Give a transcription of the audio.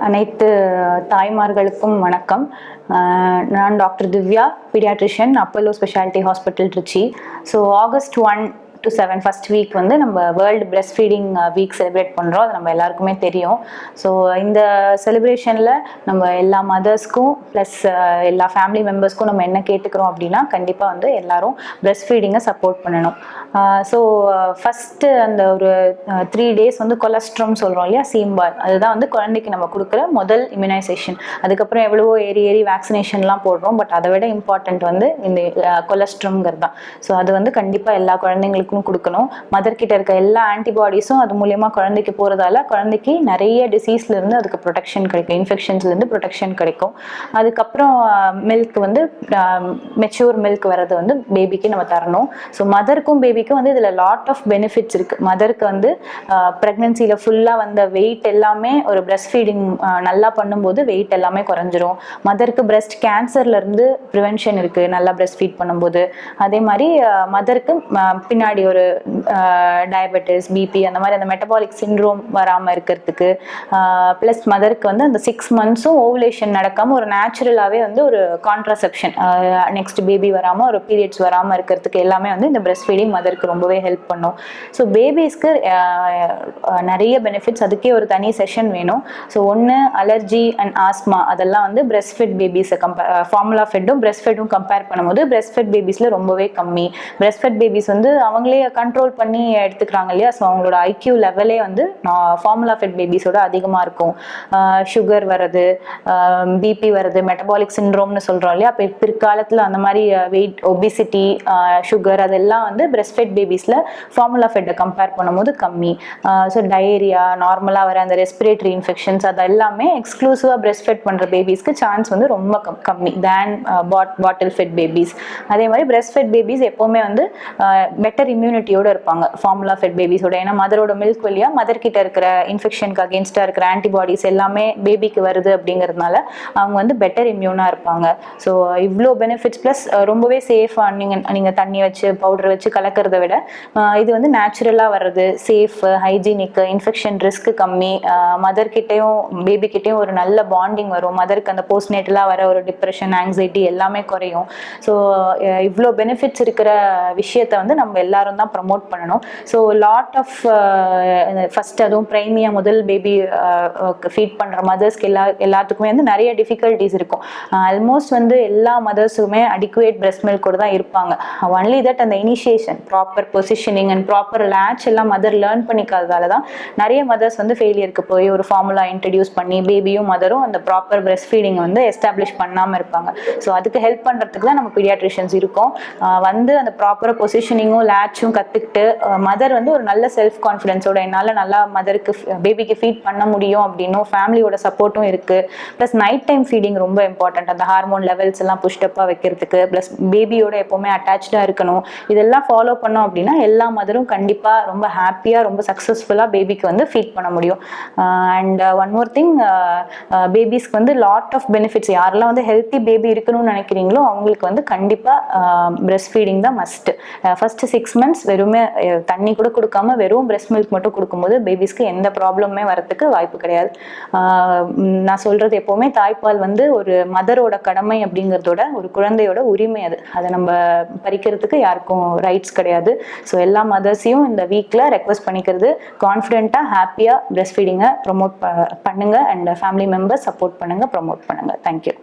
அனைத்து தாய்மார்களுக்கும் வணக்கம். நான் doctor Divya, paediatrician, Apollo speciality hospital Trichy. So August 1 to 7 first week வந்து நம்ம world breastfeeding week celebrate பண்ணுறோம். அது நம்ம எல்லாருக்குமே தெரியும். ஸோ இந்த செலிப்ரேஷனில் நம்ம எல்லா மதர்ஸ்க்கும் ப்ளஸ் எல்லா ஃபேமிலி மெம்பர்ஸ்க்கும் நம்ம என்ன கேட்டுக்கிறோம் அப்படின்னா, கண்டிப்பாக வந்து எல்லாரும் பிரெஸ்ட் ஃபீடிங்கை சப்போர்ட் பண்ணணும். ஸோ ஃபஸ்ட்டு அந்த ஒரு 3 days வந்து கொலஸ்ட்ரம் சொல்கிறோம் இல்லையா, சீம்பால், அதுதான் வந்து குழந்தைக்கு நம்ம கொடுக்குற முதல் இம்யூனைசேஷன். அதுக்கப்புறம் எவ்வளவோ ஏறி வேக்சினேஷன்லாம் போடுறோம். பட் அதை விட இம்பார்ட்டண்ட் வந்து இந்த கொலஸ்ட்ரம்ங்கிறது தான். ஸோ அது வந்து கண்டிப்பாக எல்லா குழந்தைங்களுக்கும் கொடுக்கணும். மதர்கிட்ட இருக்க எல்லா ஆன்டிபாடிஸும் அது மூலயமா குழந்தைக்கு போகிறதால குழந்தைக்கு நிறைய டிசீஸ்லேருந்து அதுக்கு ப்ரொடெக்ஷன் கிடைக்கும், இன்ஃபெக்ஷன்ஸ்லேருந்து ப்ரொடெக்ஷன் கிடைக்கும். அதுக்கப்புறம் மில்க் வந்து மெச்சூர் மில்க் வர்றது வந்து பேபிக்கு நம்ம தரணும். ஸோ மதருக்கும் பேபிக்கும் வந்து இதில் லாட் ஆஃப் பெனிஃபிட்ஸ் இருக்குது. மதருக்கு வந்து ப்ரெக்னென்சியில் ஃபுல்லாக வந்த வெயிட் எல்லாமே ஒரு பிரெஸ்ட் ஃபீடிங் நல்லா பண்ணும்போது வெயிட் எல்லாமே குறைஞ்சிரும். மதருக்கு பிரெஸ்ட் கேன்சர்லேருந்து ப்ரிவென்ஷன் இருக்குது நல்லா பிரெஸ்ட் ஃபீட் பண்ணும்போது. அதே மாதிரி மதருக்கு பின்னாடி ஒரு டயபெட்டிஸ், பிபி, அந்த மாதிரி அந்த மெட்டபாலிக் சிண்ட்ரோம் வராமல் இருக்கிறதுக்கு, ப்ளஸ் மதருக்கு வந்து அந்த 6 months ஓவுலேஷன் நடக்காமல் ஒரு நேச்சுரலாகவே வந்து ஒரு கான்ட்ராசெப்ஷன், நெக்ஸ்ட் பேபி வராமல் ஒரு பீரியட்ஸ் வராமல் இருக்கிறதுக்கு எல்லாமே வந்து இந்த பிரெஸ்ட் ஃபீடிங் மதருக்கு ரொம்பவே ஹெல்ப் பண்ணும். ஸோ பேபிஸ்க்கு நிறைய பெனிஃபிட்ஸ், அதுக்கே ஒரு தனி செஷன் வேணும். ஸோ ஒன்று அலர்ஜி அண்ட் ஆஸ்மா, அதெல்லாம் வந்து பிரெஸ்ட் ஃபெட் பேபிஸை ஃபார்முலா ஃபெட்டும் பிரெஸ்ட் ஃபெட்டும் கம்பேர் பண்ணும்போது பிரெஸ்ட் ஃபெட் பேபிஸில் ரொம்பவே கம்மி. பிரெஸ்ட் ஃபெட் பேபிஸ் வந்து அவங்களே கண்ட்ரோல் பண்ணி எடுத்துக்கிறாங்க இல்லையா. ஸோ அவங்களோட ஐக்யூ லெவலே வந்து ஃபார்முலா ஃபெட் பேபிஸோட அதிகமாக இருக்கும். சுகர் வர்றது, பிபி வர்றது, மெட்டபாலிக் சிண்ட்ரோம்னு சொல்கிறோம் இல்லையா, பிற்காலத்தில் அந்த மாதிரி வெயிட், ஒபிசிட்டி, சுகர், அதெல்லாம் வந்து பிரெஸ்ட் ஃபெட் பேபிஸில் ஃபார்முலா ஃபெட்டை கம்பேர் பண்ணும்போது கம்மி. ஸோ டயரியா, நார்மலாக வர அந்த ரெஸ்பிரேட்டரி இன்ஃபெக்ஷன்ஸ், அது எல்லாமே எக்ஸ்க்ளூசிவாக பிரெஸ்ட் ஃபெட் பண்ணுற பேபிஸ்க்கு சான்ஸ் வந்து ரொம்ப கம்மி தேன் பாட்டில் ஃபெட் பேபிஸ். அதே மாதிரி பிரெஸ்ட் ஃபெட் பேபிஸ் எப்போவுமே வந்து பெட்டர் இம்யூனிட்டியோட இருப்பாங்க ஃபார்முலா ஃபெட் பேபிஸோட. ஏன்னா மதரோட மில்க் வழியா மதர்கிட்ட இருக்கிற இன்ஃபெக்ஷனுக்கு அகேன்ஸ்டாக இருக்கிற ஆன்டிபாடிஸ் எல்லாமே பேபிக்கு வருது அப்படிங்கிறதுனால அவங்க வந்து பெட்டர் இம்யூனாக இருப்பாங்க. ஸோ இவ்வளோ பெனிஃபிட்ஸ் ப்ளஸ் ரொம்பவே சேஃபாக நீங்கள் தண்ணி வச்சு பவுடர் வச்சு கலக்கிறத விட இது வந்து நேச்சுரலாக வர்றது, சேஃப், ஹைஜீனிக்கு, இன்ஃபெக்ஷன் ரிஸ்க் கம்மி, மதர்கிட்டையும் பேபிக்கிட்டையும் ஒரு நல்ல பாண்டிங் வரும். மதருக்கு அந்த போஸ்ட்நேட்டலாக வர ஒரு டிப்ரெஷன், ஆங்ஸைட்டி எல்லாமே குறையும். ஸோ இவ்வளோ பெனிஃபிட்ஸ் இருக்கிற விஷயத்தை வந்து நம்ம எல்லாரும் தான் ப்ரமோட் பண்ணணும். ஸோ லாட் ஆஃப் ஃபர்ஸ்ட் அதுவும் பிரைமியா முதல் பேபி ஃபீட் பண்ணுற மதர்ஸ்க்கு எல்லாத்துக்குமே வந்து நிறைய டிஃபிகல்ட்டிஸ் இருக்கும். ஆல்மோஸ்ட் வந்து எல்லா மதர்ஸுமே அடிக்குவேட் பிரெஸ்ட் மில்கோட தான் இருப்பாங்க. ஒன்லி தட் அந்த initiation, proper positioning and proper latch எல்லாம் மதர் லேர்ன் பண்ணிக்காததால தான் நிறைய மதர்ஸ் வந்து ஃபெயிலியருக்கு போய் ஒரு ஃபார்முலா இன்ட்ரடியூஸ் பண்ணி பேபியும் மதரும் அந்த ப்ராப்பர் பிரெஸ்ட் ஃபீடிங் வந்து எஸ்டாப்ளிஷ் பண்ணாமல் இருப்பாங்க. ஸோ அதுக்கு ஹெல்ப் பண்ணுறதுக்கு தான் நம்ம பீடியாட்ரிஷியன்ஸ் இருக்கோம். வந்து அந்த ப்ராப்பராக பொசிஷனிங்கும் லேட்சும் கற்றுக்கிட்டு மதர் வந்து ஒரு நல்ல செல்ஃப் கான்ஃபிடென்ஸோட என்னால் நல்லா மதருக்கு பேபிக்கு ஃபீட் பண்ண முடியும் அப்படின்னும் ஃபேமிலியோட சப்போர்ட்டும் இருக்குது. ப்ளஸ் நைட் டைம் ஃபீடிங் ரொம்ப இம்பார்ட்டன்ட், அந்த ஹார்மோன் லெவல்ஸ் எல்லாம் புஷ்டப்பாக வைக்கிறதுக்கு, ப்ளஸ் பேபியோட எப்போவுமே அட்டாச்சாக இருக்கணும். இதெல்லாம் ஃபாலோ பண்ணோம் அப்படின்னா எல்லா மதரும் கண்டிப்பாக ரொம்ப ஹாப்பியாக ரொம்ப சக்ஸஸ்ஃபுல்லாக பேபிக்கு வந்து ஃபீட் பண்ண முடியும். அண்ட் ஒன் மோர் திங், பேபிஸ்க்கு வந்து லாட் ஆஃப் பெனிஃபிட்ஸ். யாரெல்லாம் வந்து ஹெல்த்தி பேபி இருக்கணும்னு நினைக்கிறீங்களோ அவங்களுக்கு வந்து கண்டிப்பாக பிரெஸ்ட் ஃபீடிங் தான் மஸ்ட். ஃபர்ஸ்ட் 6 months வெறுமே தண்ணி கூட கொடுக்காம வெறும் பிரெஸ்ட் மில்க் மட்டும் கொடுக்கும்போது பேபிஸ்க்கு எந்த ப்ராப்ளமே வரதுக்கு வாய்ப்பு கிடையாது. நான் சொல்றது எப்பவுமே தாய்ப்பால் வந்து ஒரு மதரோட கடமை அப்படிங்கிறதோட ஒரு குழந்தையோட உரிமை. அதை நம்ம பறிக்கிறதுக்கு யாருக்கும் ரைட்ஸ் கிடையாது. ஸோ எல்லா மதர்ஸையும் இந்த வீக்ல ரெக்வஸ்ட் பண்ணிக்கிறது, கான்ஃபிடென்ட்டா ஹாப்பியா பிரெஸ்ட் ஃபீடிங்கை ப்ரொமோட் பண்ணுங்க அண்ட் ஃபேமிலி மெம்பர்ஸ் சப்போர்ட் பண்ணுங்க, ப்ரொமோட் பண்ணுங்க. தேங்க்யூ.